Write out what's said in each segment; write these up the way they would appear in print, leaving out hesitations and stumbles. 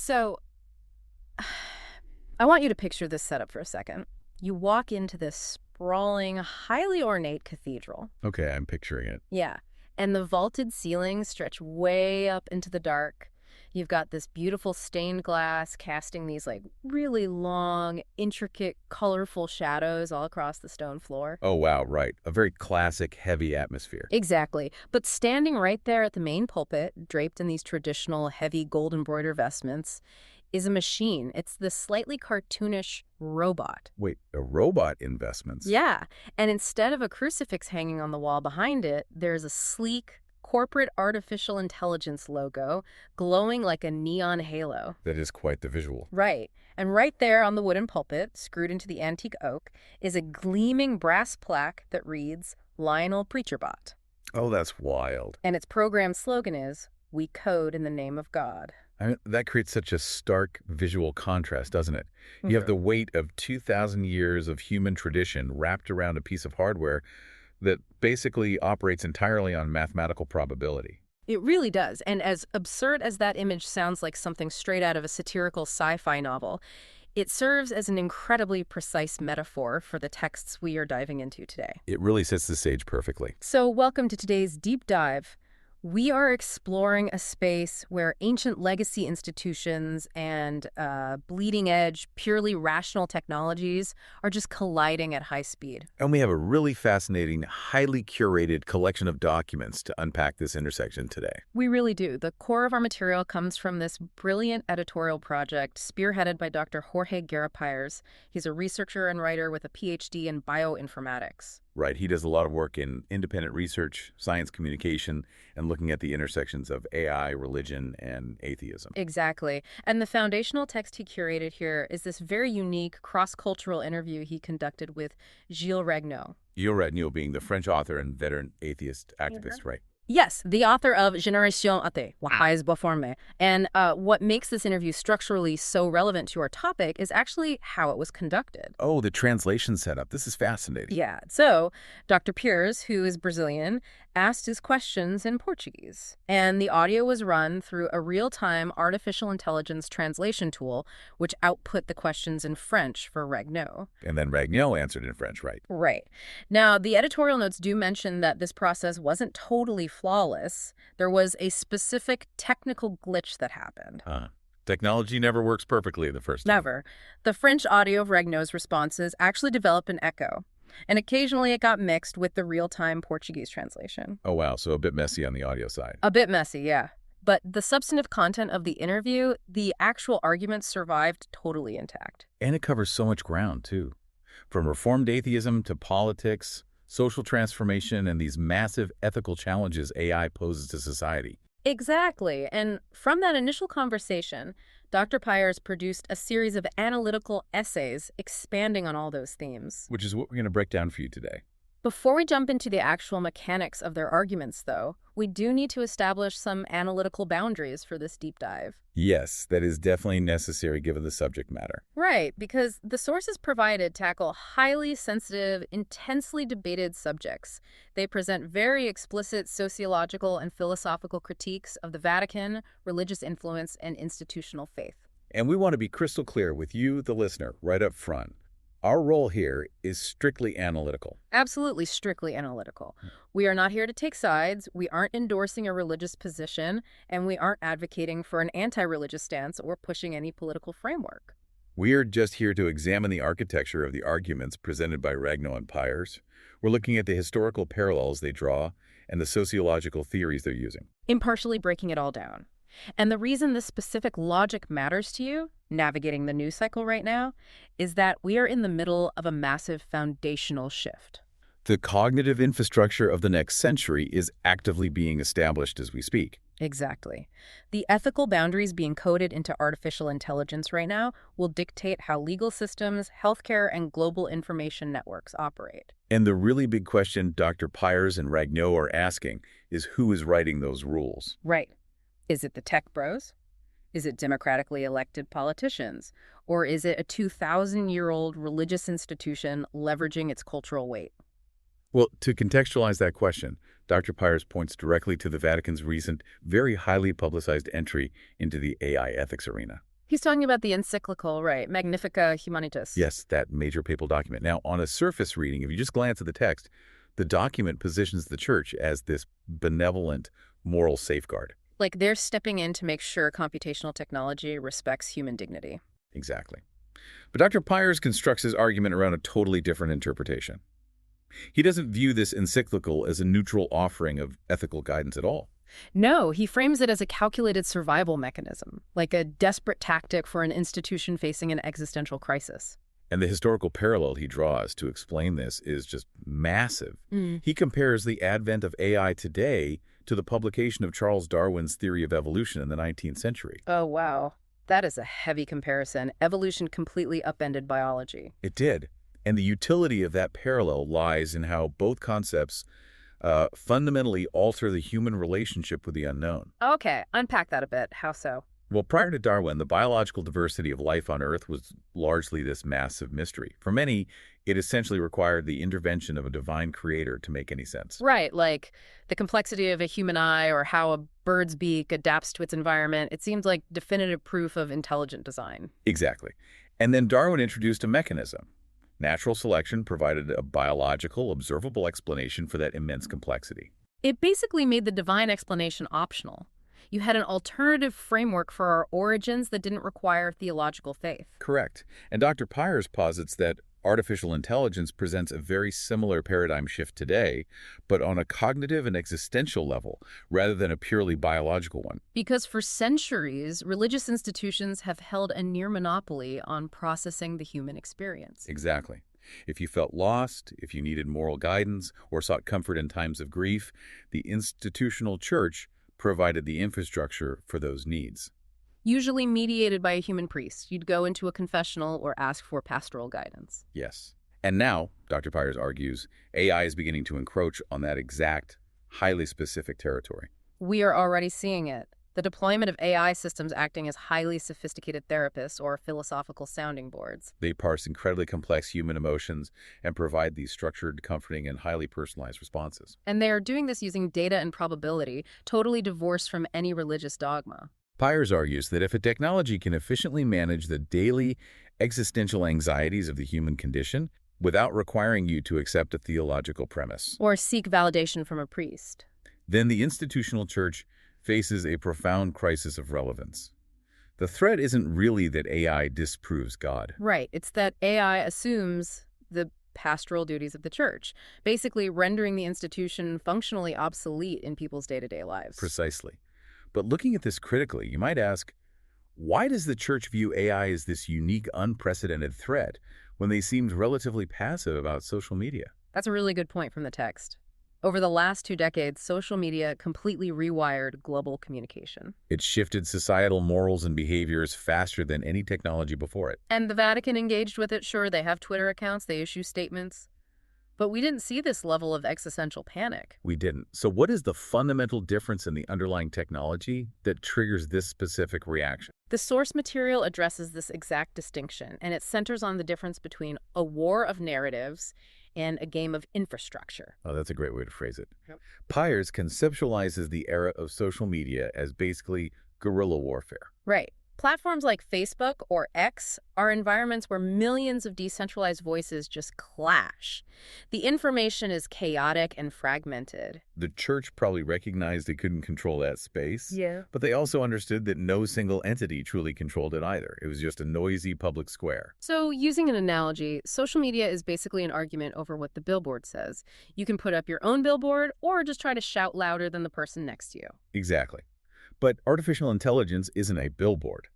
So, I want you to picture this setup for a second. You walk into this sprawling, highly ornate cathedral. Okay, I'm picturing it. Yeah. And the vaulted ceilings stretch way up into the dark. You've got this beautiful stained glass casting these really long, intricate, colorful shadows all across the stone floor. Oh, wow, right. A very classic, heavy atmosphere. Exactly. But standing right there at the main pulpit, draped in these traditional heavy gold embroidered vestments, is a machine. It's this slightly cartoonish robot. Wait, a robot investments? Yeah. And instead of a crucifix hanging on the wall behind it, there's a sleek, corporate artificial intelligence logo glowing like a neon halo. That is quite the visual. Right. And right there on the wooden pulpit, screwed into the antique oak, is a gleaming brass plaque that reads, Lionel Preacherbot. Oh, that's wild. And its program slogan is, We code in the name of God. I mean, that creates such a stark visual contrast, doesn't it? You have the weight of 2,000 years of human tradition wrapped around a piece of hardware that basically operates entirely on mathematical probability. It really does. And as absurd as that image sounds like something straight out of a satirical sci-fi novel, it serves as an incredibly precise metaphor for the texts we are diving into today. It really sets the stage perfectly. So welcome to today's deep dive. We are exploring a space where ancient legacy institutions and bleeding-edge, purely rational technologies are just colliding at high speed. And we have a really fascinating, highly curated collection of documents to unpack this intersection today. We really do. The core of our material comes from this brilliant editorial project spearheaded by Dr. Jorge Garapires. He's a researcher and writer with a Ph.D. in bioinformatics. Right. He does a lot of work in independent research, science communication, and looking at the intersections of AI, religion, and atheism. Exactly. And the foundational text he curated here is this very unique cross-cultural interview he conducted with Gilles Ragnaud. Gilles Ragnaud being the French author and veteran atheist activist, right? Yes, the author of Génération Athée, Wise Beforme. And what makes this interview structurally so relevant to our topic is actually how it was conducted. Oh, the translation setup. This is fascinating. Yeah, so Dr. Pires, who is Brazilian, asked his questions in Portuguese. And the audio was run through a real-time artificial intelligence translation tool, which output the questions in French for Ragnaud. And then Ragnaud answered in French, right? Right. Now, the editorial notes do mention that this process wasn't totally flawless. There was a specific technical glitch that happened. Technology never works perfectly the first time. Never. The French audio of Ragnaud's responses actually developed an echo, and occasionally it got mixed with the real-time Portuguese translation. Oh, wow. So a bit messy on the audio side. A bit messy, yeah. But the substantive content of the interview, the actual arguments survived totally intact. And it covers so much ground, too. From reformed atheism to politics, social transformation, and these massive ethical challenges AI poses to society. Exactly. And from that initial conversation, Dr. Pires produced a series of analytical essays expanding on all those themes. Which is what we're going to break down for you today. Before we jump into the actual mechanics of their arguments, though, we do need to establish some analytical boundaries for this deep dive. Yes, that is definitely necessary given the subject matter. Right, because the sources provided tackle highly sensitive, intensely debated subjects. They present very explicit sociological and philosophical critiques of the Vatican, religious influence, and institutional faith. And we want to be crystal clear with you, the listener, right up front. Our role here is strictly analytical. Absolutely strictly analytical. We are not here to take sides, we aren't endorsing a religious position, and we aren't advocating for an anti-religious stance or pushing any political framework. We are just here to examine the architecture of the arguments presented by Ragnaud and Pires. We're looking at the historical parallels they draw and the sociological theories they're using. Impartially breaking it all down. And the reason this specific logic matters to you, navigating the news cycle right now, is that we are in the middle of a massive foundational shift. The cognitive infrastructure of the next century is actively being established as we speak. Exactly. The ethical boundaries being coded into artificial intelligence right now will dictate how legal systems, healthcare, and global information networks operate. And the really big question Dr. Pires and Ragnaud are asking is who is writing those rules? Right. Is it the tech bros? Is it democratically elected politicians? Or is it a 2,000-year-old religious institution leveraging its cultural weight? Well, to contextualize that question, Dr. Pires points directly to the Vatican's recent, very highly publicized entry into the AI ethics arena. He's talking about the encyclical, right? Magnifica Humanitas. Yes, that major papal document. Now, on a surface reading, if you just glance at the text, the document positions the church as this benevolent moral safeguard. Like they're stepping in to make sure computational technology respects human dignity. Exactly. But Dr. Pyers constructs his argument around a totally different interpretation. He doesn't view this encyclical as a neutral offering of ethical guidance at all. No, he frames it as a calculated survival mechanism, like a desperate tactic for an institution facing an existential crisis. And the historical parallel he draws to explain this is just massive. He compares the advent of AI today to the publication of Charles Darwin's theory of evolution in the 19th century. Oh, wow. That is a heavy comparison. Evolution completely upended biology. It did. And the utility of that parallel lies in how both concepts fundamentally alter the human relationship with the unknown. Okay, unpack that a bit. How so? Well, prior to Darwin, the biological diversity of life on Earth was largely this massive mystery. For many, it essentially required the intervention of a divine creator to make any sense. Right, like the complexity of a human eye or how a bird's beak adapts to its environment. It seems like definitive proof of intelligent design. Exactly. And then Darwin introduced a mechanism. Natural selection provided a biological, observable explanation for that immense complexity. It basically made the divine explanation optional. You had an alternative framework for our origins that didn't require theological faith. Correct. And Dr. Pyers posits that artificial intelligence presents a very similar paradigm shift today, but on a cognitive and existential level, rather than a purely biological one. Because for centuries, religious institutions have held a near monopoly on processing the human experience. Exactly. If you felt lost, if you needed moral guidance, or sought comfort in times of grief, the institutional church provided the infrastructure for those needs. Usually mediated by a human priest. You'd go into a confessional or ask for pastoral guidance. Yes. And now, Dr. Pyers argues, AI is beginning to encroach on that exact, highly specific territory. We are already seeing it. The deployment of AI systems acting as highly sophisticated therapists or philosophical sounding boards. They parse incredibly complex human emotions and provide these structured, comforting, and highly personalized responses. And they are doing this using data and probability, totally divorced from any religious dogma. Pyers argues that if a technology can efficiently manage the daily existential anxieties of the human condition without requiring you to accept a theological premise, Or seek validation from a priest. then the institutional church faces a profound crisis of relevance. The threat isn't really that AI disproves God. Right. It's that AI assumes the pastoral duties of the church, basically rendering the institution functionally obsolete in people's day-to-day lives. Precisely. But looking at this critically, you might ask, why does the church view AI as this unique, unprecedented threat when they seemed relatively passive about social media? That's a really good point from the text. Over the last 2 decades, social media completely rewired global communication. It shifted societal morals and behaviors faster than any technology before it. And the Vatican engaged with it. Sure, they have Twitter accounts, they issue statements. But we didn't see this level of existential panic. We didn't. So what is the fundamental difference in the underlying technology that triggers this specific reaction? The source material addresses this exact distinction, and it centers on the difference between a war of narratives and a game of infrastructure. Oh, that's a great way to phrase it. Yep. Pyers conceptualizes the era of social media as basically guerrilla warfare. Right. Platforms like Facebook or X are environments where millions of decentralized voices just clash. The information is chaotic and fragmented. The church probably recognized they couldn't control that space, Yeah. but they also understood that no single entity truly controlled it either. It was just a noisy public square. So, using an analogy, social media is basically an argument over what the billboard says. You can put up your own billboard or just try to shout louder than the person next to you. Exactly. But artificial intelligence isn't a billboard.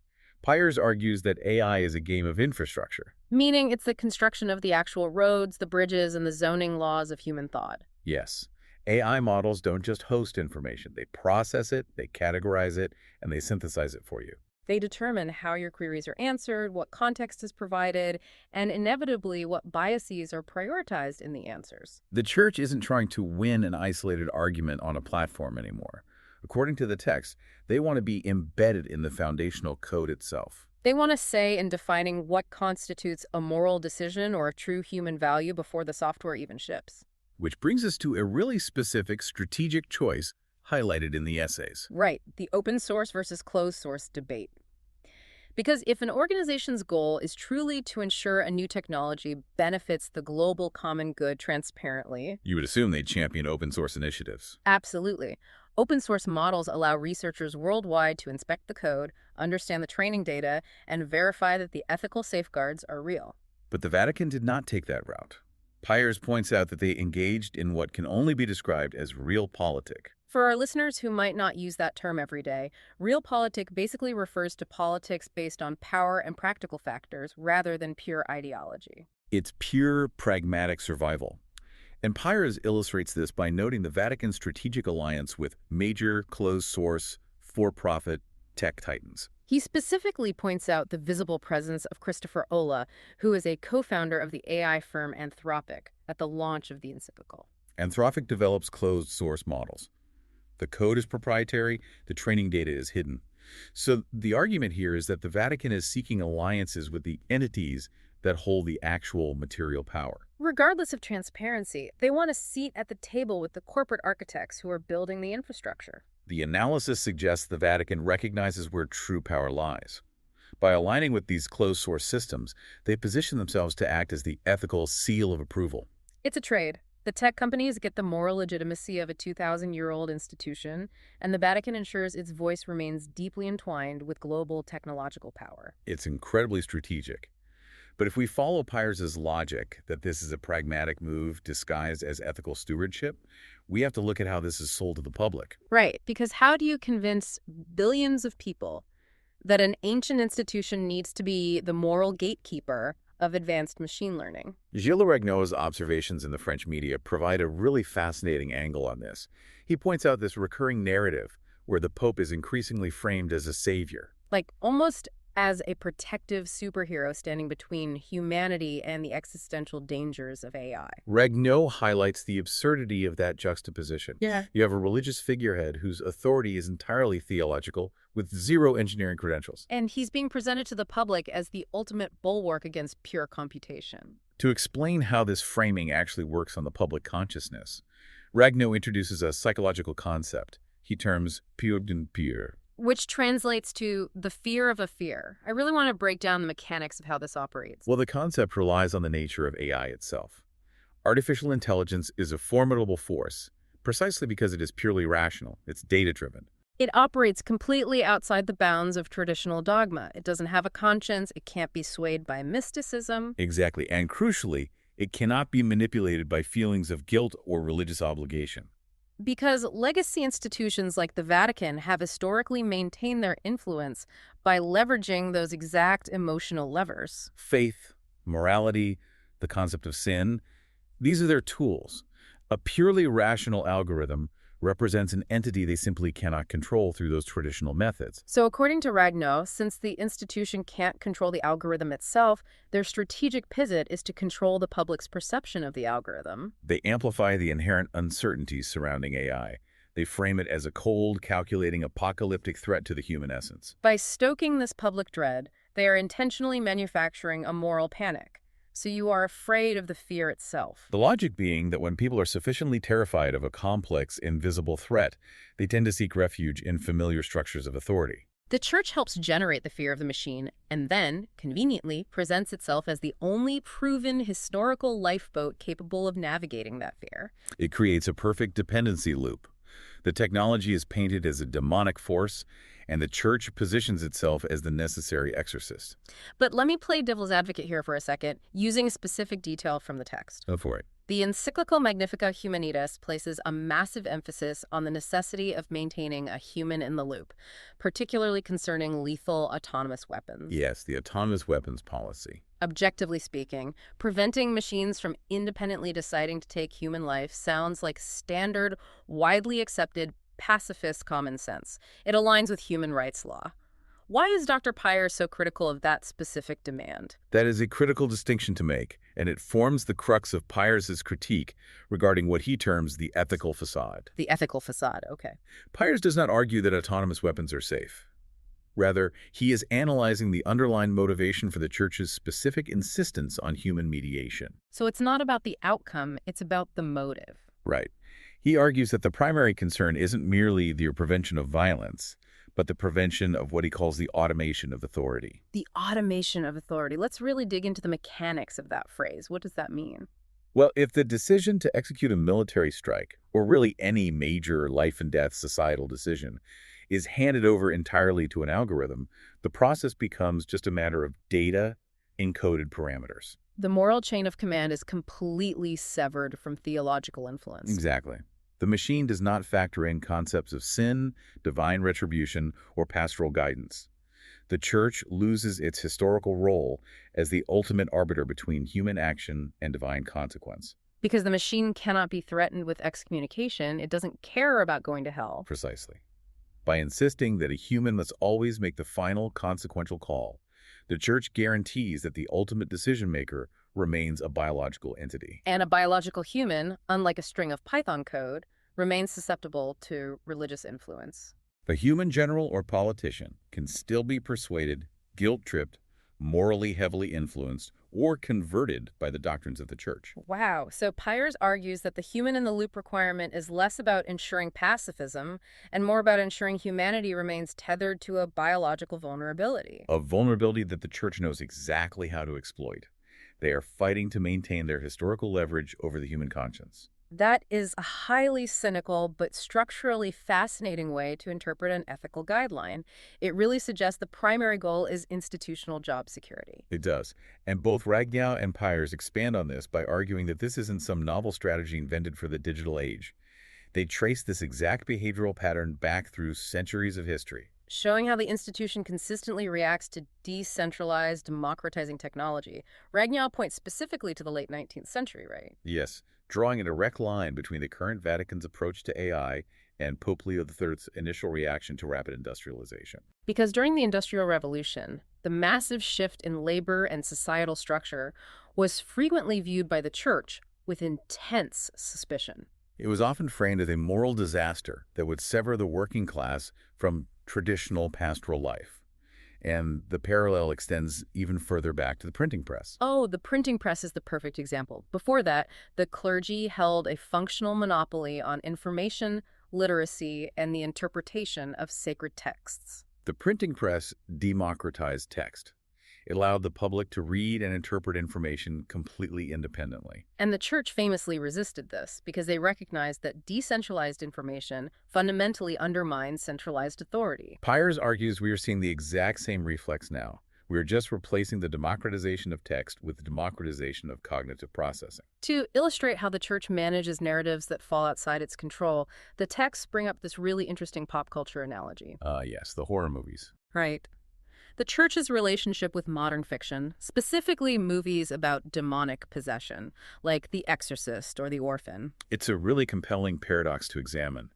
Pyers argues that AI is a game of infrastructure. Meaning it's the construction of the actual roads, the bridges, and the zoning laws of human thought. Yes. AI models don't just host information. They process it, they categorize it, and they synthesize it for you. They determine how your queries are answered, what context is provided, and inevitably what biases are prioritized in the answers. The church isn't trying to win an isolated argument on a platform anymore. According to the text, they want to be embedded in the foundational code itself. They want to say in defining what constitutes a moral decision or a true human value before the software even ships. Which brings us to a really specific strategic choice highlighted in the essays. Right, the open source versus closed source debate. Because if an organization's goal is truly to ensure a new technology benefits the global common good transparently, You would assume they'd champion open source initiatives. absolutely. Open source models allow researchers worldwide to inspect the code, understand the training data, and verify that the ethical safeguards are real. But the Vatican did not take that route. Pyers points out that they engaged in what can only be described as realpolitik. For our listeners who might not use that term every day, realpolitik basically refers to politics based on power and practical factors rather than pure ideology. It's pure pragmatic survival. And Pyers illustrates this by noting the Vatican's strategic alliance with major closed-source, for-profit tech titans. He specifically points out the visible presence of Christopher Olah, who is a co-founder of the AI firm Anthropic, at the launch of the encyclical. Anthropic develops closed-source models. The code is proprietary, the training data is hidden. So the argument here is that the Vatican is seeking alliances with the entities that hold the actual material power. Regardless of transparency, they want a seat at the table with the corporate architects who are building the infrastructure. The analysis suggests the Vatican recognizes where true power lies. By aligning with these closed-source systems, they position themselves to act as the ethical seal of approval. It's a trade. The tech companies get the moral legitimacy of a 2,000-year-old institution, and the Vatican ensures its voice remains deeply entwined with global technological power. It's incredibly strategic. But if we follow Pyers' logic that this is a pragmatic move disguised as ethical stewardship, we have to look at how this is sold to the public. Right, because how do you convince billions of people that an ancient institution needs to be the moral gatekeeper of advanced machine learning? Gilles Ragnaud's observations in the French media provide a really fascinating angle on this. He points out this recurring narrative where the Pope is increasingly framed as a savior. Like almost as a protective superhero standing between humanity and the existential dangers of AI. Ragnaud highlights the absurdity of that juxtaposition. Yeah. You have a religious figurehead whose authority is entirely theological, with zero engineering credentials. And he's being presented to the public as the ultimate bulwark against pure computation. To explain how this framing actually works on the public consciousness, Ragnaud introduces a psychological concept he terms peur d'un peur, Which translates to the fear of a fear. I really want to break down the mechanics of how this operates. Well, the concept relies on the nature of AI itself. Artificial intelligence is a formidable force, precisely because it is purely rational. It's data-driven. It operates completely outside the bounds of traditional dogma. It doesn't have a conscience. It can't be swayed by mysticism. Exactly. And crucially, it cannot be manipulated by feelings of guilt or religious obligation. Because legacy institutions like the Vatican have historically maintained their influence by leveraging those exact emotional levers. Faith, morality, the concept of sin, these are their tools. A purely rational algorithm represents an entity they simply cannot control through those traditional methods. So according to Ragnaud, since the institution can't control the algorithm itself, their strategic pivot is to control the public's perception of the algorithm. They amplify the inherent uncertainties surrounding AI. They frame it as a cold, calculating, apocalyptic threat to the human essence. By stoking this public dread, they are intentionally manufacturing a moral panic. So you are afraid of the fear itself. The logic being that when people are sufficiently terrified of a complex, invisible threat, they tend to seek refuge in familiar structures of authority. The church helps generate the fear of the machine and then, conveniently, presents itself as the only proven historical lifeboat capable of navigating that fear. It creates a perfect dependency loop. The technology is painted as a demonic force, and the church positions itself as the necessary exorcist. But let me play devil's advocate here for a second, using a specific detail from the text. Go for it. The encyclical Magnificat Humanitas places a massive emphasis on the necessity of maintaining a human in the loop, particularly concerning lethal autonomous weapons. Yes, the autonomous weapons policy. Objectively speaking, preventing machines from independently deciding to take human life sounds like standard, widely accepted pacifist common sense. It aligns with human rights law. Why is Dr. Pyers so critical of that specific demand? That is a critical distinction to make, and it forms the crux of Pyers' critique regarding what he terms the ethical facade. The ethical facade, okay. Pyers does not argue that autonomous weapons are safe. Rather, he is analyzing the underlying motivation for the church's specific insistence on human mediation. So it's not about the outcome, it's about the motive. Right. He argues that the primary concern isn't merely the prevention of violence, but the prevention of what he calls the automation of authority. The automation of authority. Let's really dig into the mechanics of that phrase. What does that mean? Well, if the decision to execute a military strike, or really any major life and death societal decision, is handed over entirely to an algorithm, the process becomes just a matter of data encoded parameters. The moral chain of command is completely severed from theological influence. Exactly. The machine does not factor in concepts of sin, divine retribution, or pastoral guidance. The Church loses its historical role as the ultimate arbiter between human action and divine consequence. Because the machine cannot be threatened with excommunication, it doesn't care about going to hell. Precisely. By insisting that a human must always make the final consequential call, the Church guarantees that the ultimate decision-maker remains a biological entity. And a biological human, unlike a string of Python code, remains susceptible to religious influence. A human general or politician can still be persuaded, guilt-tripped, morally heavily influenced, or converted by the doctrines of the Church. Wow. So Pyers argues that the human-in-the-loop requirement is less about ensuring pacifism and more about ensuring humanity remains tethered to a biological vulnerability. A vulnerability that the Church knows exactly how to exploit. They are fighting to maintain their historical leverage over the human conscience. That is a highly cynical but structurally fascinating way to interpret an ethical guideline. It really suggests the primary goal is institutional job security. It does. And both Ragnaud and Pyers expand on this by arguing that this isn't some novel strategy invented for the digital age. They trace this exact behavioral pattern back through centuries of history, Showing how the institution consistently reacts to decentralized, democratizing technology. Ragnaud points specifically to the late 19th century, right? yes, drawing a direct line between the current Vatican's approach to AI and Pope Leo III's initial reaction to rapid industrialization. Because during the Industrial Revolution, the massive shift in labor and societal structure was frequently viewed by the Church with intense suspicion. It was often framed as a moral disaster that would sever the working class from traditional pastoral life. And the parallel extends even further back to the printing press. Oh, the printing press is the perfect example. Before that, the clergy held a functional monopoly on information, literacy, and the interpretation of sacred texts. The printing press democratized text. It allowed the public to read and interpret information completely independently. And the Church famously resisted this because they recognized that decentralized information fundamentally undermines centralized authority. Pyers argues we are seeing the exact same reflex now. We are just replacing the democratization of text with the democratization of cognitive processing. To illustrate how the Church manages narratives that fall outside its control, the texts bring up this really interesting pop culture analogy. Yes, the horror movies. Right. The Church's relationship with modern fiction, specifically movies about demonic possession, like The Exorcist or The Orphan. It's a really compelling paradox to examine,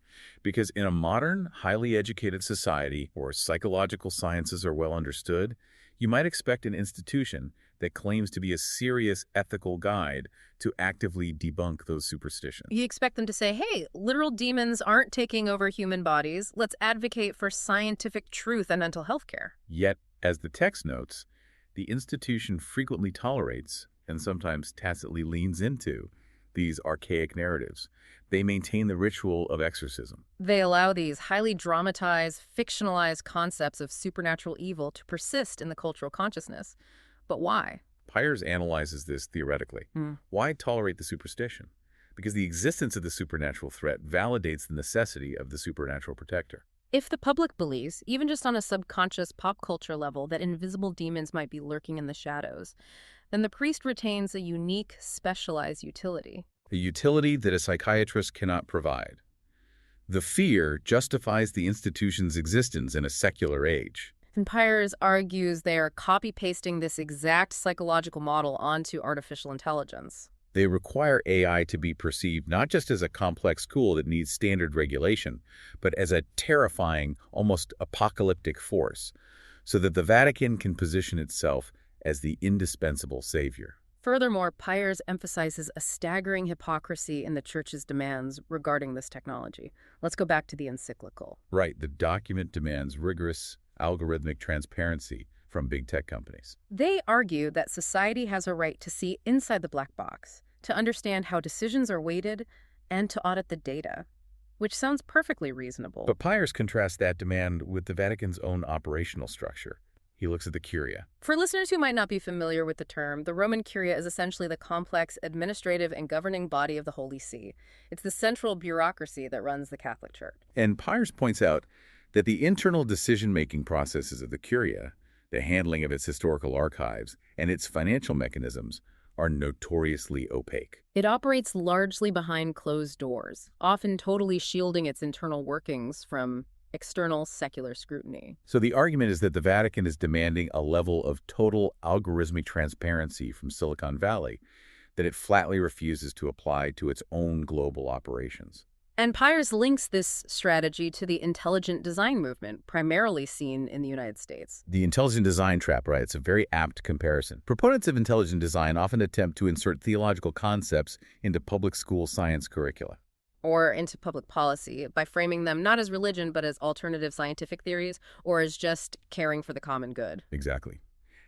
because in a modern, highly educated society where psychological sciences are well understood, you might expect an institution that claims to be a serious ethical guide to actively debunk those superstitions. You expect them to say, hey, literal demons aren't taking over human bodies. Let's advocate for scientific truth and mental health care. Yet, as the text notes, the institution frequently tolerates, and sometimes tacitly leans into, these archaic narratives. They maintain the ritual of exorcism. They allow these highly dramatized, fictionalized concepts of supernatural evil to persist in the cultural consciousness. But why? Pyers analyzes this theoretically. Why tolerate the superstition? Because the existence of the supernatural threat validates the necessity of the supernatural protector. If the public believes, even just on a subconscious pop culture level, that invisible demons might be lurking in the shadows, then the priest retains a unique, specialized utility. A utility that a psychiatrist cannot provide. The fear justifies the institution's existence in a secular age. And Pyers argues they are copy-pasting this exact psychological model onto artificial intelligence. They require AI to be perceived not just as a complex tool that needs standard regulation, but as a terrifying, almost apocalyptic force, so that the Vatican can position itself as the indispensable savior. Furthermore, Pyers emphasizes a staggering hypocrisy in the Church's demands regarding this technology. Let's go back to the encyclical. Right, the document demands rigorous, algorithmic transparency from big tech companies. They argue that society has a right to see inside the black box, to understand how decisions are weighted, and to audit the data. which sounds perfectly reasonable. But Piers contrasts that demand with the Vatican's own operational structure. He looks at the Curia. For listeners who might not be familiar with the term, the Roman Curia is essentially the complex administrative and governing body of the Holy See. It's the central bureaucracy that runs the Catholic Church. And Piers points out that the internal decision-making processes of the Curia, the handling of its historical archives, and its financial mechanisms are notoriously opaque. It operates largely behind closed doors, often totally shielding its internal workings from external secular scrutiny. So the argument is that the Vatican is demanding a level of total algorithmic transparency from Silicon Valley that it flatly refuses to apply to its own global operations. And Piers links this strategy to the intelligent design movement, primarily seen in the United States. The intelligent design trap, right? It's a very apt comparison. Proponents of intelligent design often attempt to insert theological concepts into public school science curricula. Or into public policy by framing them not as religion, but as alternative scientific theories, or as just caring for the common good. Exactly.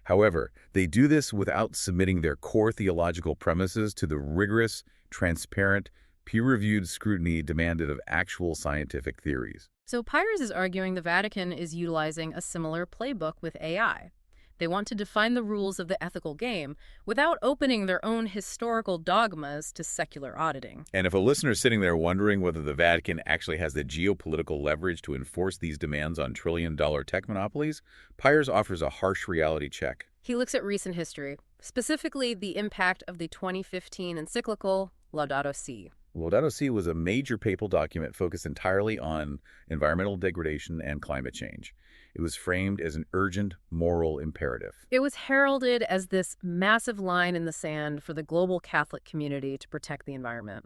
However, they do this without submitting their core theological premises to the rigorous, transparent, peer-reviewed scrutiny demanded of actual scientific theories. So Piers is arguing the Vatican is utilizing a similar playbook with AI. They want to define the rules of the ethical game without opening their own historical dogmas to secular auditing. And if a listener is sitting there wondering whether the Vatican actually has the geopolitical leverage to enforce these demands on trillion-dollar tech monopolies, Piers offers a harsh reality check. He looks at recent history, specifically the impact of the 2015 encyclical Laudato Si. Laudato Si was a major papal document focused entirely on environmental degradation and climate change. It was framed as an urgent moral imperative. It was heralded as this massive line in the sand for the global Catholic community to protect the environment.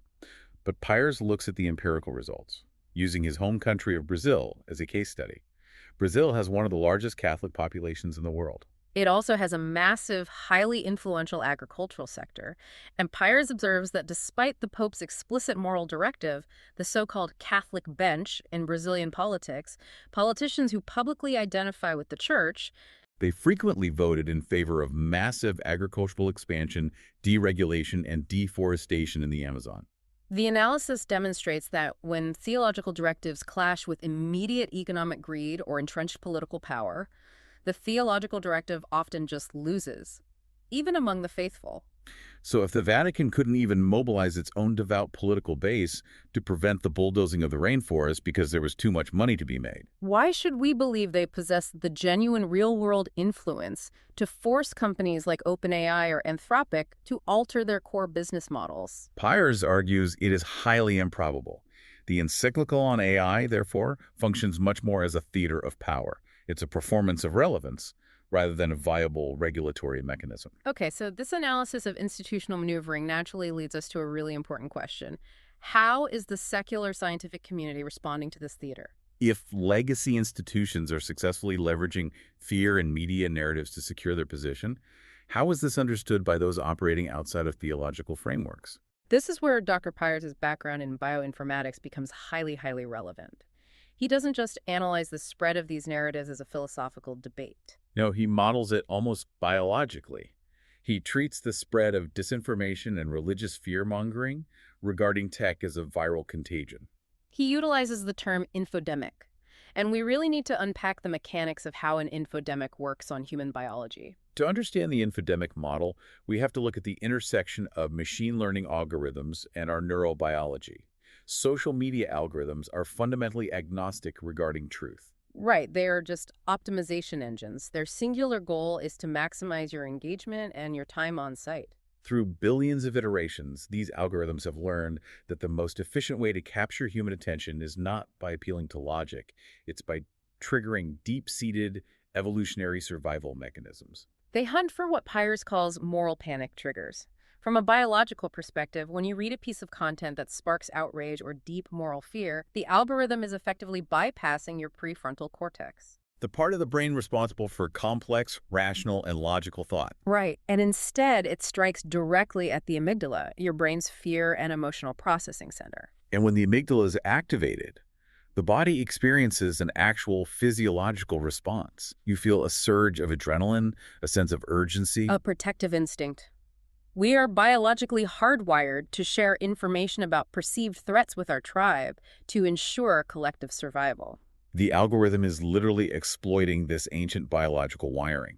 But Piers looks at the empirical results, using his home country of Brazil as a case study. Brazil has one of the largest Catholic populations in the world. It also has a massive, highly influential agricultural sector, and Piers observes that despite the Pope's explicit moral directive, the so-called Catholic bench in Brazilian politics, politicians who publicly identify with the Church, they frequently voted in favor of massive agricultural expansion, deregulation, and deforestation in the Amazon. The analysis demonstrates that when theological directives clash with immediate economic greed or entrenched political power, the theological directive often just loses, even among the faithful. So if the Vatican couldn't even mobilize its own devout political base to prevent the bulldozing of the rainforest because there was too much money to be made, why should we believe they possess the genuine real-world influence to force companies like OpenAI or Anthropic to alter their core business models? Piers argues it is highly improbable. The encyclical on AI, therefore, functions much more as a theater of power. It's a performance of relevance rather than a viable regulatory mechanism. Okay, so this analysis of institutional maneuvering naturally leads us to a really important question. How is the secular scientific community responding to this theater? If legacy institutions are successfully leveraging fear and media narratives to secure their position, how is this understood by those operating outside of theological frameworks? This is where Dr. Piers' background in bioinformatics becomes highly, highly relevant. He doesn't just analyze the spread of these narratives as a philosophical debate. No, he models it almost biologically. He treats the spread of disinformation and religious fear-mongering regarding tech as a viral contagion. He utilizes the term infodemic, and we really need to unpack the mechanics of how an infodemic works on human biology. To understand the infodemic model, we have to look at the intersection of machine learning algorithms and our neurobiology. Social media algorithms are fundamentally agnostic regarding truth. Right, they are just optimization engines. Their singular goal is to maximize your engagement and your time on site. Through billions of iterations, these algorithms have learned that the most efficient way to capture human attention is not by appealing to logic, it's by triggering deep-seated evolutionary survival mechanisms. They hunt for what Piers calls moral panic triggers. From a biological perspective, when you read a piece of content that sparks outrage or deep moral fear, the algorithm is effectively bypassing your prefrontal cortex. The part of the brain responsible for complex, rational, and logical thought. Right, and instead it strikes directly at the amygdala, your brain's fear and emotional processing center. And when the amygdala is activated, the body experiences an actual physiological response. You feel a surge of adrenaline, a sense of urgency. A protective instinct. We are biologically hardwired to share information about perceived threats with our tribe to ensure collective survival. The algorithm is literally exploiting this ancient biological wiring.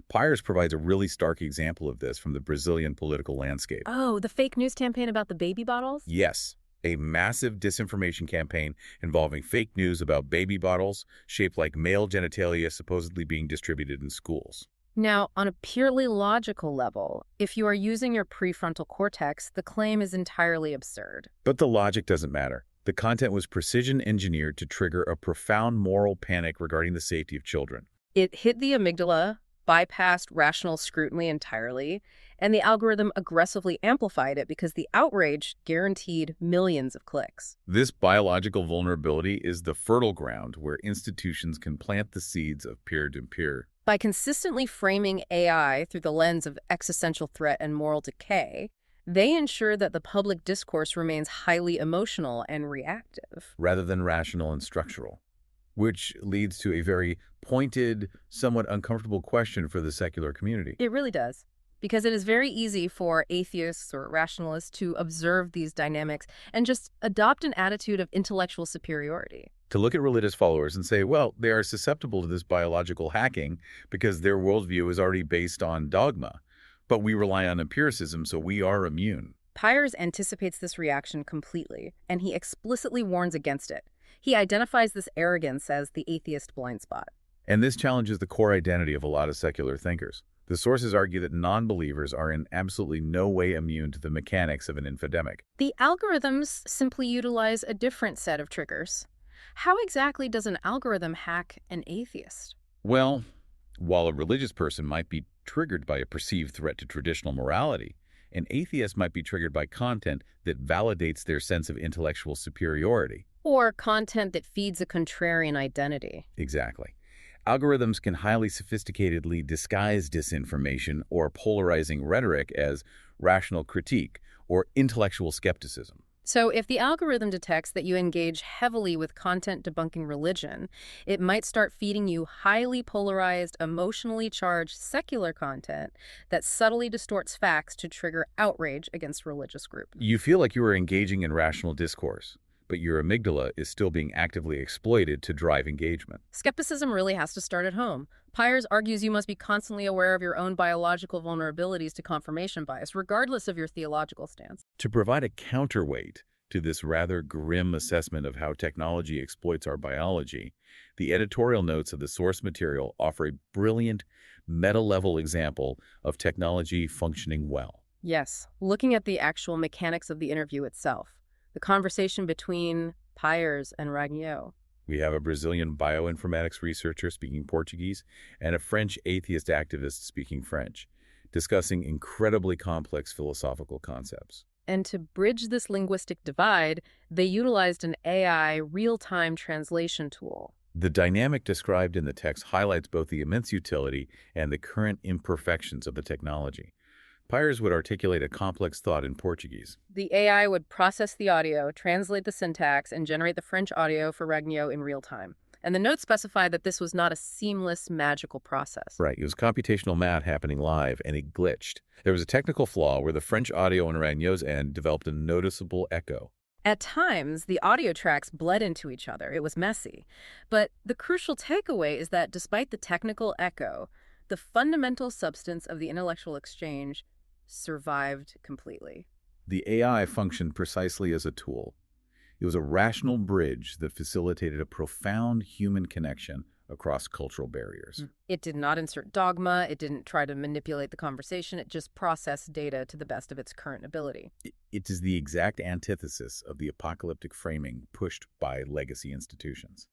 Pires provides a really stark example of this from the Brazilian political landscape. Oh, the fake news campaign about the baby bottles? Yes, a massive disinformation campaign involving fake news about baby bottles shaped like male genitalia supposedly being distributed in schools. Now, on a purely logical level, if you are using your prefrontal cortex, the claim is entirely absurd. But the logic doesn't matter. The content was precision engineered to trigger a profound moral panic regarding the safety of children. It hit the amygdala, bypassed rational scrutiny entirely, and the algorithm aggressively amplified it because the outrage guaranteed millions of clicks. This biological vulnerability is the fertile ground where institutions can plant the seeds of peer-to-peer. By consistently framing AI through the lens of existential threat and moral decay, they ensure that the public discourse remains highly emotional and reactive. Rather than rational and structural, which leads to a very pointed, somewhat uncomfortable question for the secular community. It really does, because it is very easy for atheists or rationalists to observe these dynamics and just adopt an attitude of intellectual superiority. To look at religious followers and say, well, they are susceptible to this biological hacking because their worldview is already based on dogma, but we rely on empiricism, so we are immune. Pires anticipates this reaction completely, and he explicitly warns against it. He identifies this arrogance as the atheist blind spot. And this challenges the core identity of a lot of secular thinkers. The sources argue that non-believers are in absolutely no way immune to the mechanics of an infodemic. The algorithms simply utilize a different set of triggers. How exactly does an algorithm hack an atheist? Well, while a religious person might be triggered by a perceived threat to traditional morality, an atheist might be triggered by content that validates their sense of intellectual superiority. Or content that feeds a contrarian identity. Exactly. Algorithms can highly sophisticatedly disguise disinformation or polarizing rhetoric as rational critique or intellectual skepticism. So if the algorithm detects that you engage heavily with content debunking religion, it might start feeding you highly polarized, emotionally charged secular content that subtly distorts facts to trigger outrage against religious group. You feel like you are engaging in rational discourse, but your amygdala is still being actively exploited to drive engagement. Skepticism really has to start at home. Pires argues you must be constantly aware of your own biological vulnerabilities to confirmation bias, regardless of your theological stance. To provide a counterweight to this rather grim assessment of how technology exploits our biology, the editorial notes of the source material offer a brilliant, meta-level example of technology functioning well. Yes, looking at the actual mechanics of the interview itself, the conversation between Pires and Ragnaud. We have a Brazilian bioinformatics researcher speaking Portuguese and a French atheist activist speaking French, discussing incredibly complex philosophical concepts. And to bridge this linguistic divide, they utilized an AI real-time translation tool. The dynamic described in the text highlights both the immense utility and the current imperfections of the technology. Pires would articulate a complex thought in Portuguese. The AI would process the audio, translate the syntax, and generate the French audio for Ragnaud in real time. And the notes specify that this was not a seamless, magical process. Right, it was computational math happening live, and it glitched. There was a technical flaw where the French audio on Ragnaud's end developed a noticeable echo. At times, the audio tracks bled into each other. It was messy. But the crucial takeaway is that despite the technical echo, the fundamental substance of the intellectual exchange survived completely. The AI functioned precisely as a tool. It was a rational bridge that facilitated a profound human connection across cultural barriers. It did not insert dogma. It didn't try to manipulate the conversation. It just processed data to the best of its current ability. It is the exact antithesis of the apocalyptic framing pushed by legacy institutions.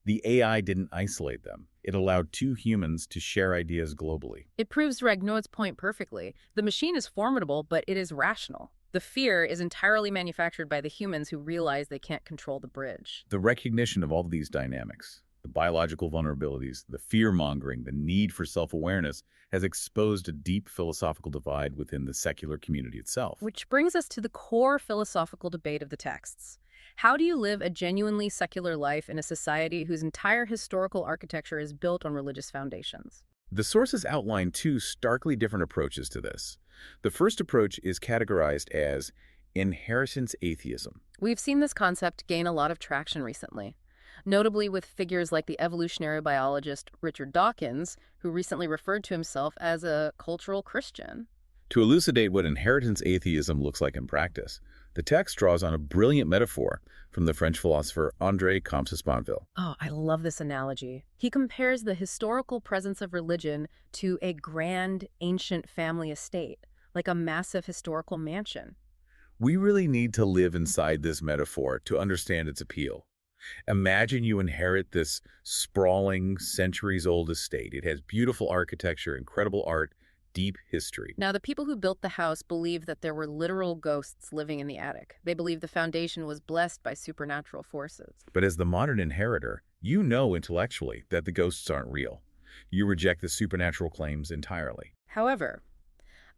The AI didn't isolate them. It allowed two humans to share ideas globally. It proves Ragnaud's point perfectly. The machine is formidable, but it is rational. The fear is entirely manufactured by the humans who realize they can't control the bridge. The recognition of all of these dynamics, the biological vulnerabilities, the fear-mongering, the need for self-awareness, has exposed a deep philosophical divide within the secular community itself. Which brings us to the core philosophical debate of the texts. How do you live a genuinely secular life in a society whose entire historical architecture is built on religious foundations? The sources outline two starkly different approaches to this. The first approach is categorized as inheritance atheism. We've seen this concept gain a lot of traction recently, notably with figures like the evolutionary biologist Richard Dawkins, who recently referred to himself as a cultural Christian. To elucidate what inheritance atheism looks like in practice, the text draws on a brilliant metaphor from the French philosopher André Comte-Sponville. Oh, I love this analogy. He compares the historical presence of religion to a grand, ancient family estate, like a massive historical mansion. We really need to live inside this metaphor to understand its appeal. Imagine you inherit this sprawling, centuries-old estate. It has beautiful architecture, incredible art, deep history. Now, the people who built the house believed that there were literal ghosts living in the attic. They believed the foundation was blessed by supernatural forces. But as the modern inheritor, you know intellectually that the ghosts aren't real. You reject the supernatural claims entirely. However,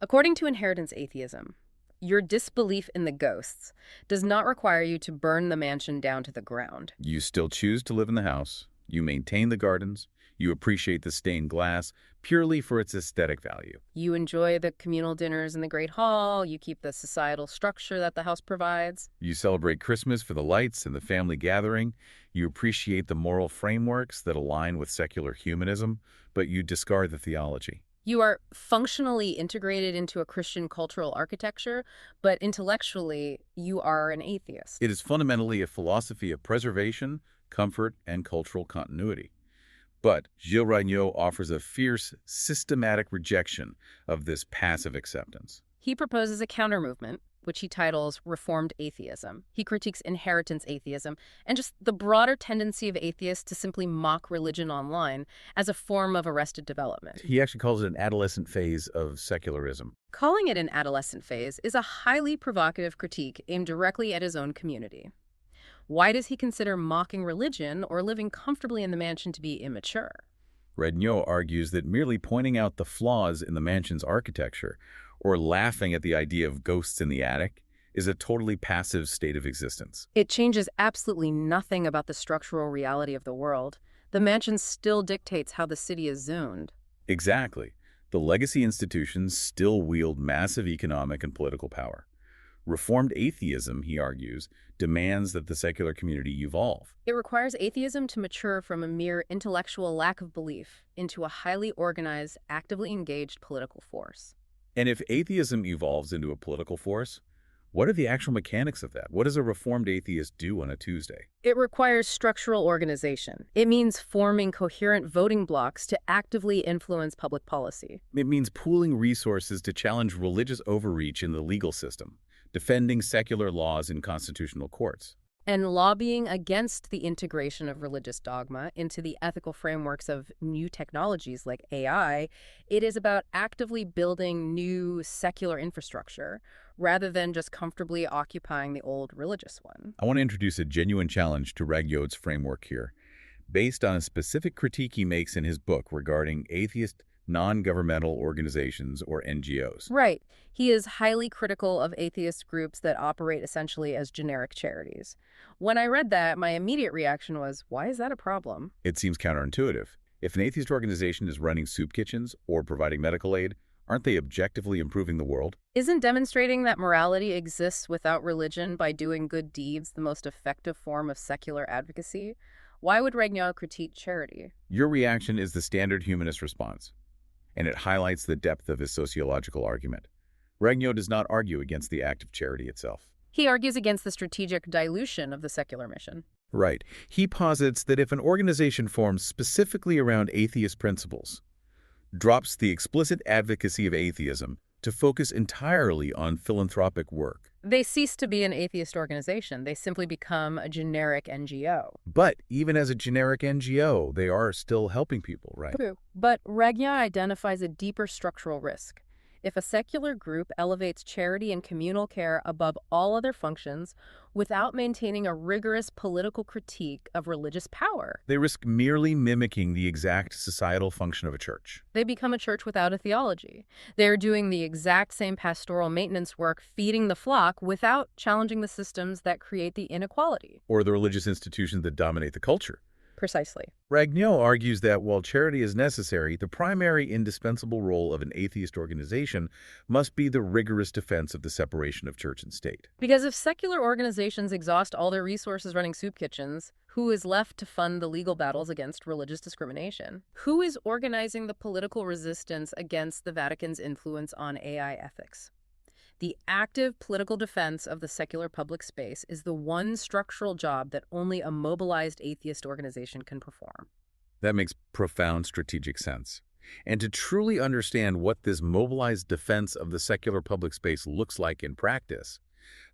according to inheritance atheism, your disbelief in the ghosts does not require you to burn the mansion down to the ground. You still choose to live in the house. You maintain the gardens. You appreciate the stained glass purely for its aesthetic value. You enjoy the communal dinners in the Great Hall. You keep the societal structure that the house provides. You celebrate Christmas for the lights and the family gathering. You appreciate the moral frameworks that align with secular humanism, but you discard the theology. You are functionally integrated into a Christian cultural architecture, but intellectually, you are an atheist. It is fundamentally a philosophy of preservation, comfort, and cultural continuity. But Gilles Ragnaud offers a fierce, systematic rejection of this passive acceptance. He proposes a counter-movement, which he titles Reformed Atheism. He critiques inheritance atheism and just the broader tendency of atheists to simply mock religion online as a form of arrested development. He actually calls it an adolescent phase of secularism. Calling it an adolescent phase is a highly provocative critique aimed directly at his own community. Why does he consider mocking religion or living comfortably in the mansion to be immature? Ragnaud argues that merely pointing out the flaws in the mansion's architecture or laughing at the idea of ghosts in the attic is a totally passive state of existence. It changes absolutely nothing about the structural reality of the world. The mansion still dictates how the city is zoned. Exactly. The legacy institutions still wield massive economic and political power. Reformed atheism, he argues, demands that the secular community evolve. It requires atheism to mature from a mere intellectual lack of belief into a highly organized, actively engaged political force. And if atheism evolves into a political force, what are the actual mechanics of that? What does a reformed atheist do on a Tuesday? It requires structural organization. It means forming coherent voting blocks to actively influence public policy. It means pooling resources to challenge religious overreach in the legal system, defending secular laws in constitutional courts. And lobbying against the integration of religious dogma into the ethical frameworks of new technologies like AI, it is about actively building new secular infrastructure rather than just comfortably occupying the old religious one. I want to introduce a genuine challenge to Ragnaud's framework here, based on a specific critique he makes in his book regarding atheist non-governmental organizations, or NGOs. Right. He is highly critical of atheist groups that operate essentially as generic charities. When I read that, my immediate reaction was, why is that a problem? It seems counterintuitive. If an atheist organization is running soup kitchens or providing medical aid, aren't they objectively improving the world? Isn't demonstrating that morality exists without religion by doing good deeds the most effective form of secular advocacy? Why would Ragnaud critique charity? Your reaction is the standard humanist response, and it highlights the depth of his sociological argument. Ragnaud does not argue against the act of charity itself. He argues against the strategic dilution of the secular mission. Right. He posits that if an organization forms specifically around atheist principles, drops the explicit advocacy of atheism to focus entirely on philanthropic work, they cease to be an atheist organization. They simply become a generic NGO. But even as a generic NGO, they are still helping people, right? True. But Ragnaud identifies a deeper structural risk. If a secular group elevates charity and communal care above all other functions without maintaining a rigorous political critique of religious power, they risk merely mimicking the exact societal function of a church. they become a church without a theology. They're doing the exact same pastoral maintenance work, feeding the flock, without challenging the systems that create the inequality. Or the religious institutions that dominate the culture. Precisely. Ragnaud argues that while charity is necessary, the primary indispensable role of an atheist organization must be the rigorous defense of the separation of church and state. Because if secular organizations exhaust all their resources running soup kitchens, who is left to fund the legal battles against religious discrimination? Who is organizing the political resistance against the Vatican's influence on AI ethics? The active political defense of the secular public space is the one structural job that only a mobilized atheist organization can perform. That makes profound strategic sense. And to truly understand what this mobilized defense of the secular public space looks like in practice,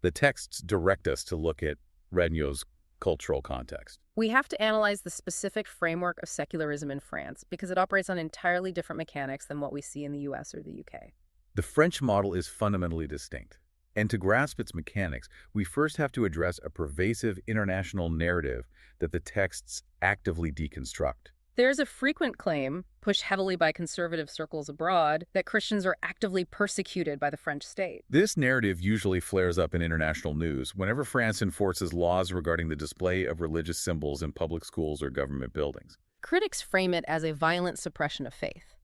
the texts direct us to look at Ragnaud's cultural context. We have to analyze the specific framework of secularism in France because it operates on entirely different mechanics than what we see in the US or the UK. The French model is fundamentally distinct. And to grasp its mechanics, we first have to address a pervasive international narrative that the texts actively deconstruct. There's a frequent claim, pushed heavily by conservative circles abroad, that Christians are actively persecuted by the French state. This narrative usually flares up in international news whenever France enforces laws regarding the display of religious symbols in public schools or government buildings. Critics frame it as a violent suppression of faith.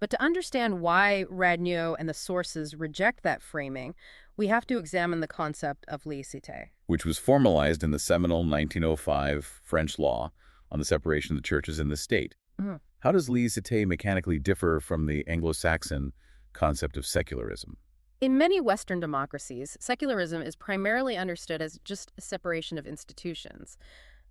But to understand why Ragnaud and the sources reject that framing, we have to examine the concept of laïcité, which was formalized in the seminal 1905 French law on the separation of the churches and the state. Mhm. How does laïcité mechanically differ from the Anglo-Saxon concept of secularism? In many Western democracies, secularism is primarily understood as just a separation of institutions.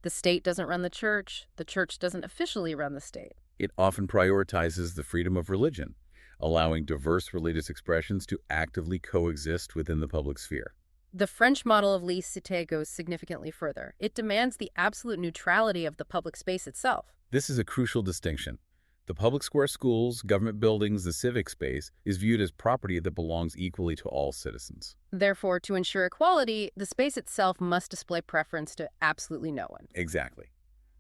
The state doesn't run the church doesn't officially run the state. It often prioritizes the freedom of religion, allowing diverse religious expressions to actively coexist within the public sphere. The French model of laïcité goes significantly further. It demands the absolute neutrality of the public space itself. This is a crucial distinction. The public square schools, government buildings, the civic space is viewed as property that belongs equally to all citizens. Therefore, to ensure equality, the space itself must display preference to absolutely no one. Exactly.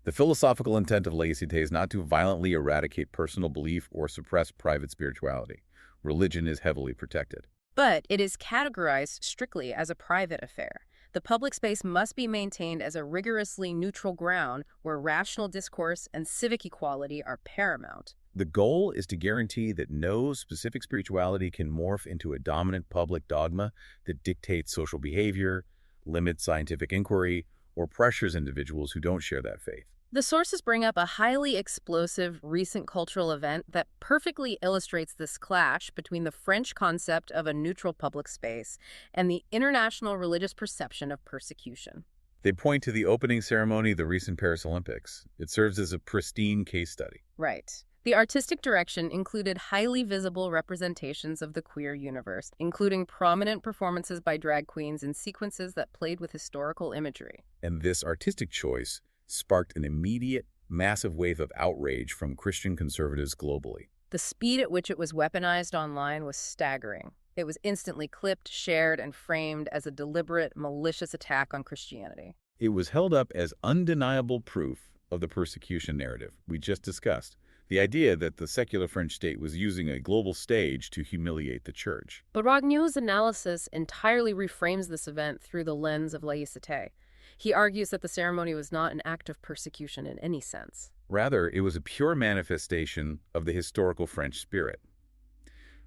The philosophical intent of laïcité is not to violently eradicate personal belief or suppress private spirituality. Religion is heavily protected. But it is categorized strictly as a private affair. The public space must be maintained as a rigorously neutral ground where rational discourse and civic equality are paramount. The goal is to guarantee that no specific spirituality can morph into a dominant public dogma that dictates social behavior, limits scientific inquiry, or pressures individuals who don't share that faith. The sources bring up a highly explosive recent cultural event that perfectly illustrates this clash between the French concept of a neutral public space and the international religious perception of persecution. They point to the opening ceremony of the recent Paris Olympics. It serves as a pristine case study. Right. The artistic direction included highly visible representations of the queer universe, including prominent performances by drag queens and sequences that played with historical imagery. And this artistic choice sparked an immediate, massive wave of outrage from Christian conservatives globally. The speed at which it was weaponized online was staggering. It was instantly clipped, shared, and framed as a deliberate, malicious attack on Christianity. It was held up as undeniable proof of the persecution narrative we just discussed, the idea that the secular French state was using a global stage to humiliate the church. But Ragnaud's analysis entirely reframes this event through the lens of laïcité. He argues that the ceremony was not an act of persecution in any sense. Rather, it was a pure manifestation of the historical French spirit.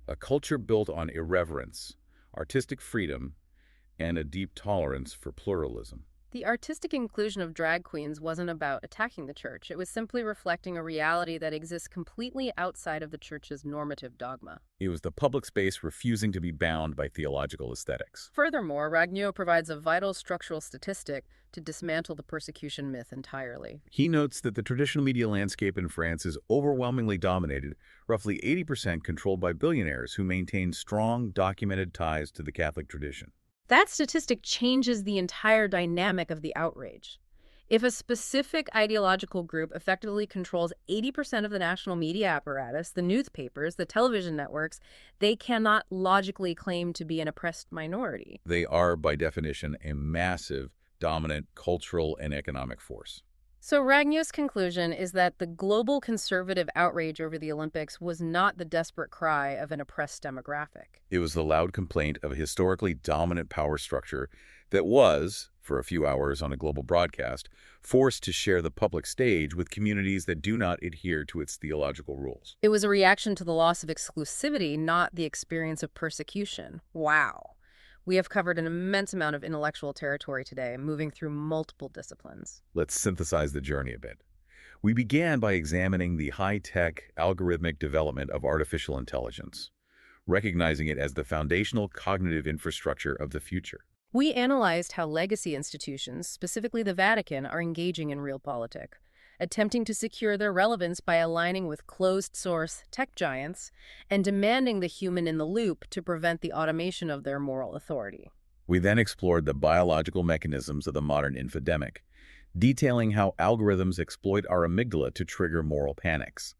A culture built on irreverence, artistic freedom, and a deep tolerance for pluralism. The artistic inclusion of drag queens wasn't about attacking the church. It was simply reflecting a reality that exists completely outside of the church's normative dogma. It was the public space refusing to be bound by theological aesthetics. Furthermore, Ragnaud provides a vital structural statistic to dismantle the persecution myth entirely. He notes that the traditional media landscape in France is overwhelmingly dominated, roughly 80% controlled by billionaires who maintain strong, documented ties to the Catholic tradition. That statistic changes the entire dynamic of the outrage. If a specific ideological group effectively controls 80% of the national media apparatus, the newspapers, the television networks, they cannot logically claim to be an oppressed minority. They are, by definition, a massive, dominant cultural and economic force. So Ragnew's conclusion is that the global conservative outrage over the Olympics was not the desperate cry of an oppressed demographic. It was the loud complaint of a historically dominant power structure that was, for a few hours on a global broadcast, forced to share the public stage with communities that do not adhere to its theological rules. It was a reaction to the loss of exclusivity, not the experience of persecution. Wow. We have covered an immense amount of intellectual territory today, moving through multiple disciplines. Let's synthesize the journey a bit. We began by examining the high-tech, algorithmic development of artificial intelligence, recognizing it as the foundational cognitive infrastructure of the future. We analyzed how legacy institutions, specifically the Vatican, are engaging in realpolitik, attempting to secure their relevance by aligning with closed-source tech giants and demanding the human in the loop to prevent the automation of their moral authority. We then explored the biological mechanisms of the modern infodemic, detailing how algorithms exploit our amygdala to trigger moral panics,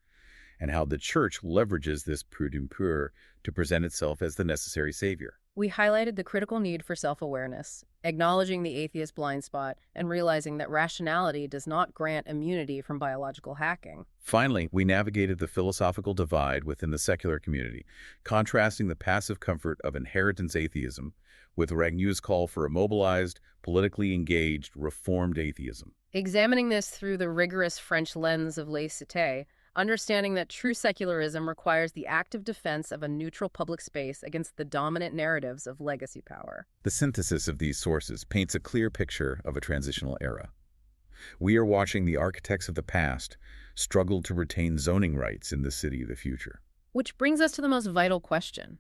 and how the Church leverages this prude impure to present itself as the necessary savior. We highlighted the critical need for self-awareness, acknowledging the atheist blind spot and realizing that rationality does not grant immunity from biological hacking. Finally, we navigated the philosophical divide within the secular community, contrasting the passive comfort of inheritance atheism with Ragnew's call for a mobilized, politically engaged, reformed atheism. Examining this through the rigorous French lens of laïcité, understanding that true secularism requires the active defense of a neutral public space against the dominant narratives of legacy power. The synthesis of these sources paints a clear picture of a transitional era. We are watching the architects of the past struggle to retain zoning rights in the city of the future. Which brings us to the most vital question.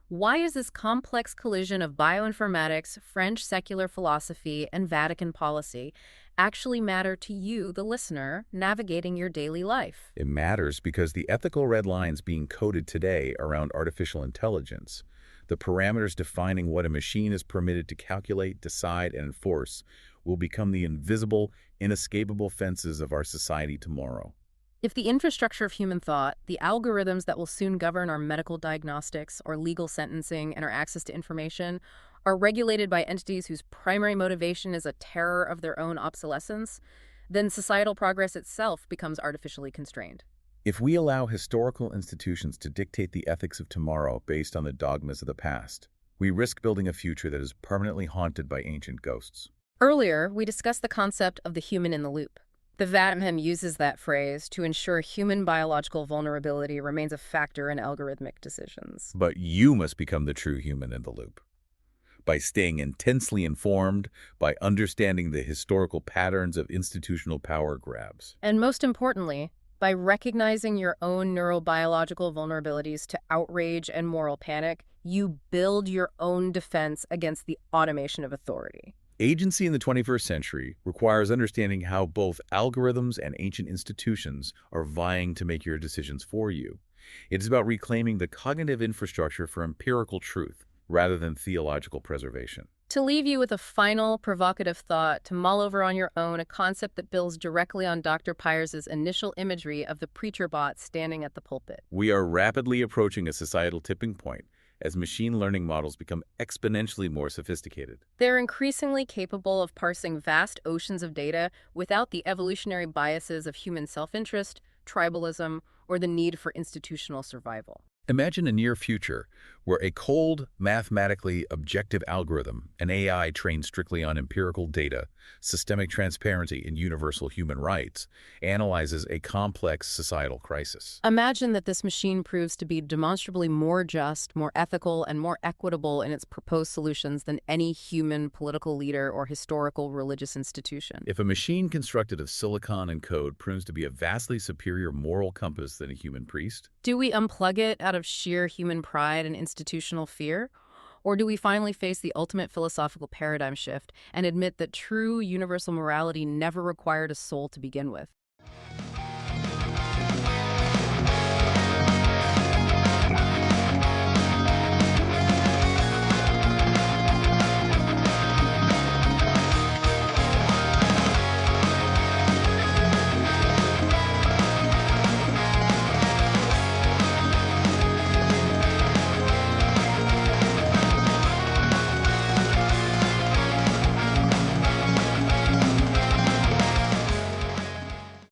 Why is this complex collision of bioinformatics, French secular philosophy, and Vatican policy actually matter to you, the listener, navigating your daily life? It matters because the ethical red lines being coded today around artificial intelligence, the parameters defining what a machine is permitted to calculate, decide, and enforce, will become the invisible, inescapable fences of our society tomorrow. If the infrastructure of human thought, the algorithms that will soon govern our medical diagnostics, our legal sentencing, and our access to information are regulated by entities whose primary motivation is a terror of their own obsolescence, then societal progress itself becomes artificially constrained. If we allow historical institutions to dictate the ethics of tomorrow based on the dogmas of the past, we risk building a future that is permanently haunted by ancient ghosts. Earlier, we discussed the concept of the human in the loop. The Vatican uses that phrase to ensure human biological vulnerability remains a factor in algorithmic decisions. But you must become the true human in the loop. By staying intensely informed, by understanding the historical patterns of institutional power grabs. And most importantly, by recognizing your own neurobiological vulnerabilities to outrage and moral panic, you build your own defense against the automation of authority. Agency in the 21st century requires understanding how both algorithms and ancient institutions are vying to make your decisions for you. It is about reclaiming the cognitive infrastructure for empirical truth rather than theological preservation. To leave you with a final provocative thought to mull over on your own, a concept that builds directly on Dr. Pyers's initial imagery of the preacher bot standing at the pulpit. We are rapidly approaching a societal tipping point as machine learning models become exponentially more sophisticated. They're increasingly capable of parsing vast oceans of data without the evolutionary biases of human self-interest, tribalism, or the need for institutional survival. Imagine a near future where a cold, mathematically objective algorithm, an AI trained strictly on empirical data, systemic transparency, and universal human rights, analyzes a complex societal crisis. Imagine that this machine proves to be demonstrably more just, more ethical, and more equitable in its proposed solutions than any human political leader or historical religious institution. If a machine constructed of silicon and code proves to be a vastly superior moral compass than a human priest, do we unplug it out of sheer human pride and institutional fear? Or do we finally face the ultimate philosophical paradigm shift and admit that true universal morality never required a soul to begin with?